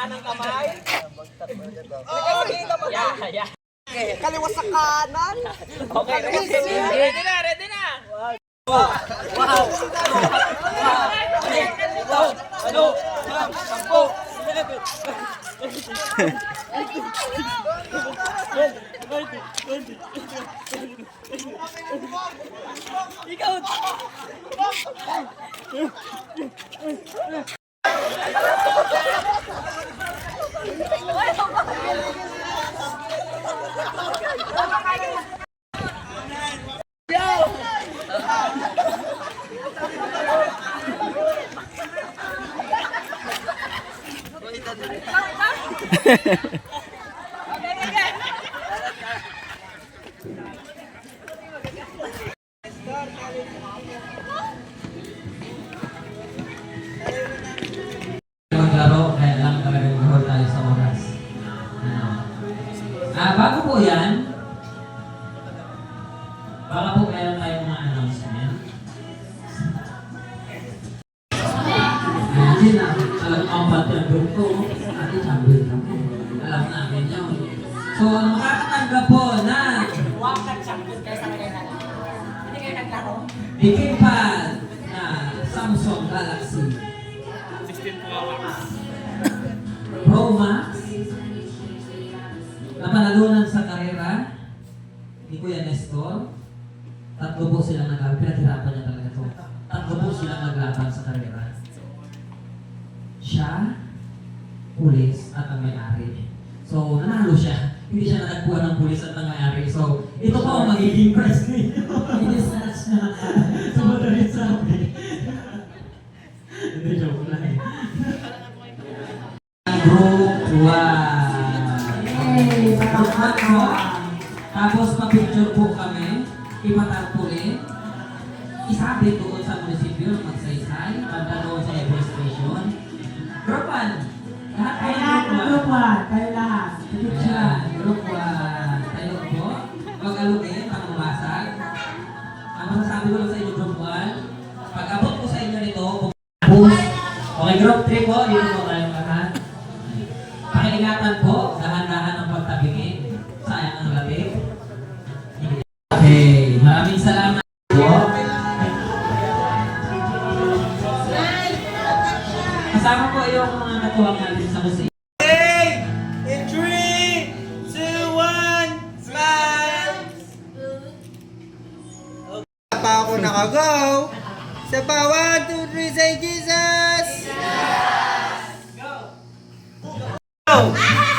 kanang kamay. Yeah. Kaliwa sa kanan. Okay, ready na. Wow. Ano? Sampo. Ikaw. Maglaro, kaya lang talaga mahal tayo sa oras. Bago po yan, baka po meron tayong mga announcement. Imagine na, talagang ang pati-abot ko, ati champion kami. Alam namin yun. So, makakatanggap po na Wakad champion kayo sa kanila. Hindi kayo naglaro. Bigipad na Samsung Galaxy 16 Pro Max na panalunan sa karera ni Kuya Nestor. Tatlo po silang naglaban. Pinaghirapan niya talaga ito. Tatlo po silang naglaban sa karera. Siya, pulis, at ang may-ari. So, nanalo siya. Hindi siya natagpuan ng pulis at ang may-ari. So, ito po ang magiging prize ninyo. I-dispatch na. Sumadalit sabi. Hindi, joke lang eh. Group 1. Yay! Group 1 po. Tapos pa-picture po kami. Ipatarpuli. Isabi doon sa munisipyo. Magsaysay. Banda doon sa Everest Station. Group 1. Lahat kayo group 1. Kayo lahat. Yan. Group 1. Tayo po. Mag-alugin. Pangmasag. Ang masasabi ko lang sa inyo group 1. Pag-abot ko sa inyo nito, okay, group 3 po, dito po tayong lahat. Pakiingatan po, dahan-dahan ang pagtabingin. Sayang ang labig. Okay, maraming salamat po. Kasama po yung mga natuwang natin sa musik. In 3, 2, 1, smile! Pa ako nakago. Sa pa, 1, 2, 3, say Jesus! Yes! Go! Go!